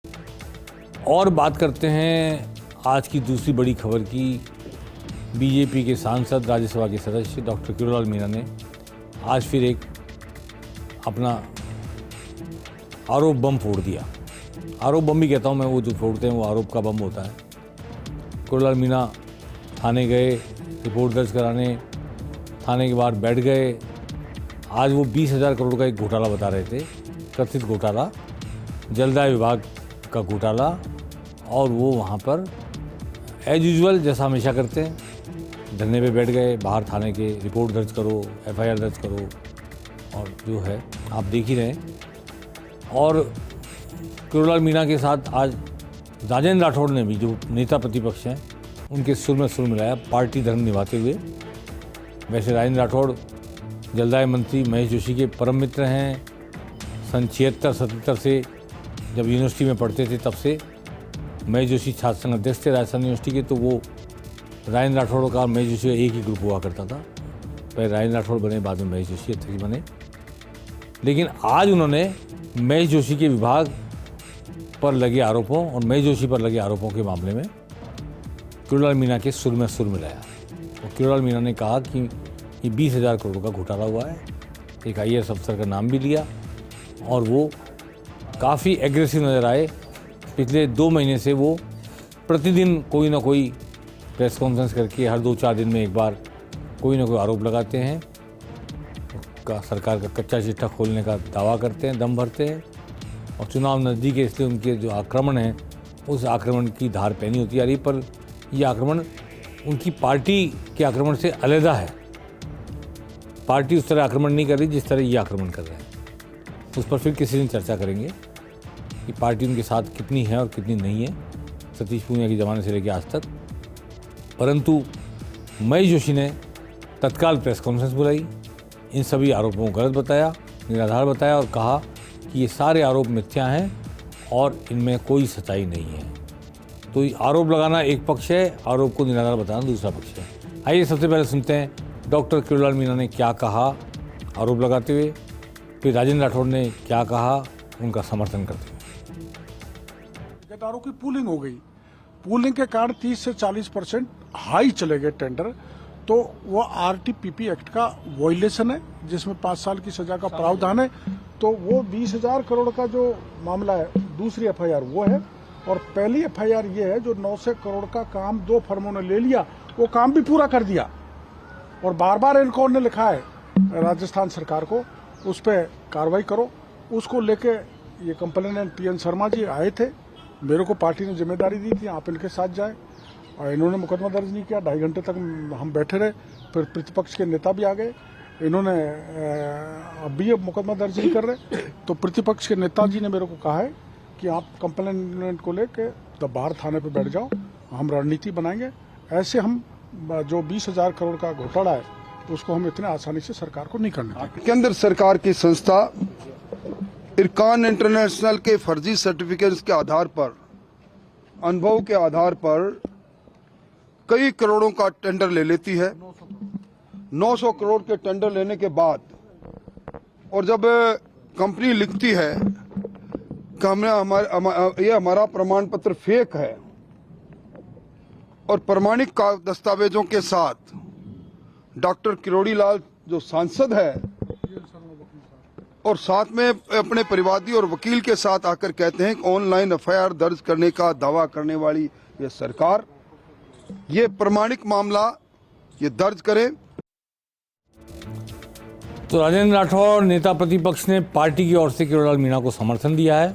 और बात करते हैं आज की दूसरी बड़ी खबर की। बीजेपी के सांसद, राज्यसभा के सदस्य डॉक्टर किरोड़ीलाल मीणा ने आज फिर एक अपना आरोप बम फोड़ दिया। आरोप बम भी कहता हूँ मैं, वो जो फोड़ते हैं वो आरोप का बम होता है। किरोड़ीलाल मीणा थाने गए रिपोर्ट दर्ज कराने, थाने के बाहर बैठ गए। आज वो 20,000 करोड़ का एक घोटाला बता रहे थे, कथित घोटाला, जलदाय विभाग का घोटाला। और वो वहाँ पर एज यूजुअल जैसा हमेशा करते हैं, धरने पे बैठ गए बाहर थाने के, रिपोर्ट दर्ज करो, FIR दर्ज करो, और जो है आप देख ही रहे हैं। और किरोड़ीलाल मीणा के साथ आज राजेंद्र राठौड़ ने भी, जो नेता प्रतिपक्ष हैं, उनके सुर में सुर मिलाया पार्टी धर्म निभाते हुए। वैसे राजेंद्र राठौड़ जलदाय मंत्री महेश जोशी के परम मित्र हैं। सन 76-77 से जब यूनिवर्सिटी में पढ़ते थे तब से महेश जोशी छात्र संघ अध्यक्ष थे राजस्थान यूनिवर्सिटी के। तो वो राजेंद्र राठौड़ का और महेश जोशी का एक ही ग्रुप हुआ करता था। पहले राजेंद्र राठौड़ बने, बाद में महेश जोशी अध्यक्ष बने। लेकिन आज उन्होंने महेश जोशी के विभाग पर लगे आरोपों और महेश जोशी पर लगे आरोपों के मामले में किरोड़ीलाल मीणा के सुर में सुर मिलाया। और किरोड़ीलाल मीणा ने कहा कि ये 20,000 करोड़ का घोटाला हुआ है। एक IAS अफसर का नाम भी लिया और वो काफ़ी एग्रेसिव नज़र आए। पिछले 2 महीने से वो प्रतिदिन कोई ना कोई प्रेस कॉन्फ्रेंस करके हर 2-4 दिन में एक बार कोई ना कोई आरोप लगाते हैं, सरकार का कच्चा चिट्ठा खोलने का दावा करते हैं, दम भरते हैं। और चुनाव नज़दीक है इसलिए उनके जो आक्रमण है उस आक्रमण की धार पैनी होती आ रही। पर ये आक्रमण उनकी पार्टी के आक्रमण से अलहदा है। पार्टी उस तरह आक्रमण नहीं कर रही जिस तरह ये आक्रमण कर रहे हैं। उस पर फिर किसी दिन चर्चा करेंगे कि पार्टी उनके साथ कितनी है और कितनी नहीं है, सतीश पूनिया के ज़माने से लेकर आज तक। परंतु महेश जोशी ने तत्काल प्रेस कॉन्फ्रेंस बुलाई, इन सभी आरोपों को गलत बताया, निराधार बताया और कहा कि ये सारे आरोप मिथ्या हैं और इनमें कोई सच्चाई नहीं है। तो आरोप लगाना एक पक्ष है, आरोप को निराधार बताना दूसरा पक्ष है। आइए सबसे पहले सुनते हैं डॉक्टर किरोड़ीलाल मीणा ने क्या कहा आरोप लगाते हुए, फिर राजेंद्र राठौड़ ने क्या कहा उनका समर्थन करते हुए। ठेकेदारों की पूलिंग हो गई, पूलिंग के कारण 30 से 40% हाई चले गए टेंडर। तो वो RTPP एक्ट का वायलेशन है जिसमें 5 साल की सजा का प्रावधान है। तो वो 20,000 करोड़ का जो मामला है, दूसरी FIR वो है। और पहली FIR ये है जो 900 करोड़ का काम 2 फर्मों ने ले लिया, वो काम भी पूरा कर दिया। और बार बार एनकोर ने लिखा है राजस्थान सरकार को उस पर कार्रवाई करो। उसको लेके ये कंप्लेनेंट PN शर्मा जी आए थे, मेरे को पार्टी ने जिम्मेदारी दी थी आप इनके साथ जाए, और इन्होंने मुकदमा दर्ज नहीं किया। 2.5 घंटे तक हम बैठे रहे, फिर प्रतिपक्ष के नेता भी आ गए, इन्होंने अब भी मुकदमा दर्ज नहीं कर रहे। तो प्रतिपक्ष के नेताजी ने मेरे को कहा है कि आप कंप्लेनेंट को लेके बाहर थाने पे बैठ जाओ, हम रणनीति बनाएंगे। ऐसे हम जो 20,000 करोड़ का घोटाला है उसको हम इतने आसानी से सरकार को नहीं करने देंगे। केंद्र सरकार की संस्था इरकान इंटरनेशनल के फर्जी सर्टिफिकेट्स के आधार पर, अनुभव के आधार पर कई करोड़ों का टेंडर ले लेती है। 900 करोड़ के टेंडर लेने के बाद और जब कंपनी लिखती है कि ये हमारा प्रमाण पत्र फेक है और प्रमाणिक दस्तावेजों के साथ डॉक्टर किरोड़ीलाल जो सांसद है और साथ में अपने परिवादी और वकील के साथ आकर कहते हैं कि ऑनलाइन FIR दर्ज करने का दावा करने वाली ये सरकार, ये प्रमाणिक मामला ये दर्ज करे। तो राजेंद्र राठौड़ नेता प्रतिपक्ष ने पार्टी की ओर से किरोड़ीलाल मीणा को समर्थन दिया है।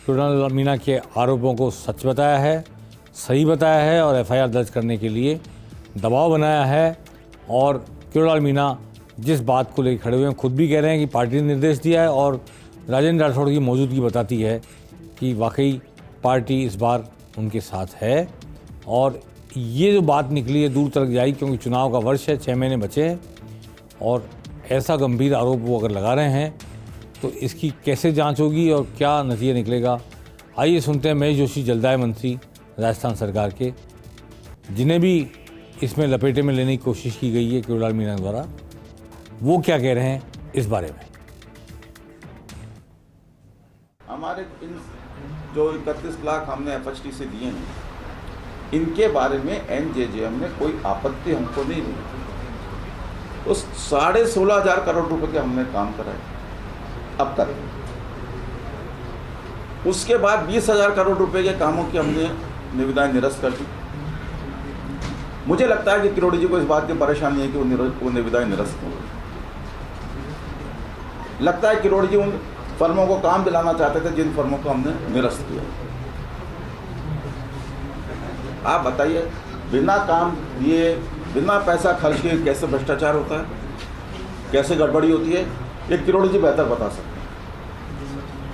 किरोड़ीलाल मीणा के आरोपों को सच बताया है, सही बताया है और FIR दर्ज करने के लिए दबाव बनाया है। और किरोड़ीलाल मीणा जिस बात को लेकर खड़े हुए हैं खुद भी कह रहे हैं कि पार्टी ने निर्देश दिया है, और राजेंद्र राठौड़ की मौजूदगी बताती है कि वाकई पार्टी इस बार उनके साथ है। और ये जो बात निकली है दूर तक जाएगी, क्योंकि चुनाव का वर्ष है, 6 महीने बचे हैं और ऐसा गंभीर आरोप वो अगर लगा रहे हैं तो इसकी कैसे जांच होगी और क्या नतीजा निकलेगा। आइए सुनते हैं महेश जोशी, जलदाय मंत्री राजस्थान सरकार के, जिन्हें भी इसमें लपेटे में लेने की कोशिश की गई है किरोड़ीलाल मीणा द्वारा, वो क्या कह रहे हैं इस बारे में। हमारे इन जो 31 लाख हमने एफएचटी से दिए हैं, इनके बारे में एनजेजेएम ने कोई आपत्ति हमको नहीं दी। उस 16,500 करोड़ रुपए के हमने काम कराए अब तक। उसके बाद 20,000 करोड़ रुपए के कामों की हमने निविदाएं निरस्त कर दी। मुझे लगता है कि किरोड़ी जी को इस बात की परेशानी है कि वो निविदाएं निरस्त हो गई। लगता है किरोड़ी जी उन फर्मों को काम दिलाना चाहते थे जिन फर्मों को हमने निरस्त किया। आप बताइए, बिना काम दिए, बिना पैसा खर्च किए कैसे भ्रष्टाचार होता है, कैसे गड़बड़ी होती है, ये किरोड़ी जी बेहतर बता सकते हैं।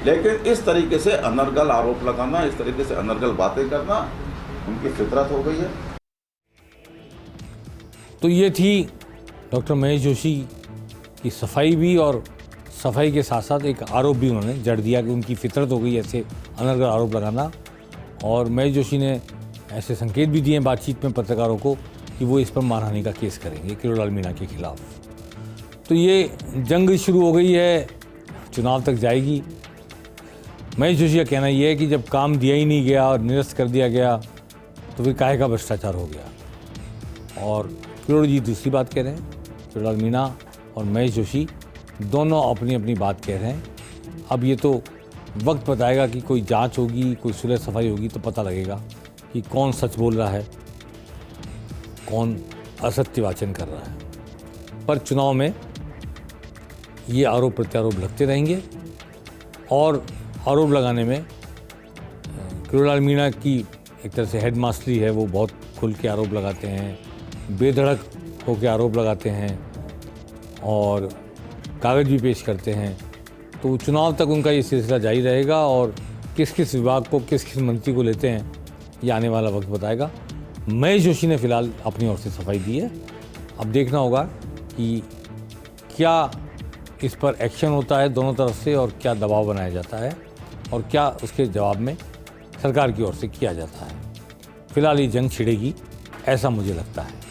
लेकिन इस तरीके से अनर्गल आरोप लगाना, इस तरीके से अनर्गल बातें करना उनकी फितरत हो गई है। तो ये थी डॉक्टर महेश जोशी की सफाई भी, और सफाई के साथ साथ एक आरोप भी उन्होंने जड़ दिया कि उनकी फितरत हो गई ऐसे अनर्गल आरोप लगाना। और महेश जोशी ने ऐसे संकेत भी दिए बातचीत में पत्रकारों को कि वो इस पर मानहानि का केस करेंगे किरोड़ीलाल मीणा के खिलाफ। तो ये जंग शुरू हो गई है, चुनाव तक जाएगी। महेश जोशी का कहना यह है कि जब काम दिया ही नहीं गया और निरस्त कर दिया गया तो फिर काहे का भ्रष्टाचार हो गया। और किरोड़ी जी दूसरी बात कह रहे हैं, किरोड़ीलाल मीणा और महेश जोशी दोनों अपनी अपनी बात कह रहे हैं। अब ये तो वक्त बताएगा कि कोई जांच होगी, कोई सुलह सफाई होगी तो पता लगेगा कि कौन सच बोल रहा है, कौन असत्य वाचन कर रहा है। पर चुनाव में ये आरोप प्रत्यारोप लगते रहेंगे और आरोप लगाने में किरोड़ीलाल मीणा की एक तरह से हेड मास्टरी है, वो बहुत खुल के आरोप लगाते हैं, बेधड़क होकर आरोप लगाते हैं और कागज भी पेश करते हैं। तो चुनाव तक उनका ये सिलसिला जारी रहेगा और किस किस विभाग को, किस किस मंत्री को लेते हैं, ये आने वाला वक्त बताएगा। महेश जोशी ने फिलहाल अपनी ओर से सफाई दी है। अब देखना होगा कि क्या इस पर एक्शन होता है दोनों तरफ से और क्या दबाव बनाया जाता है और क्या उसके जवाब में सरकार की ओर से किया जाता है। फिलहाल ये जंग छिड़ेगी ऐसा मुझे लगता है।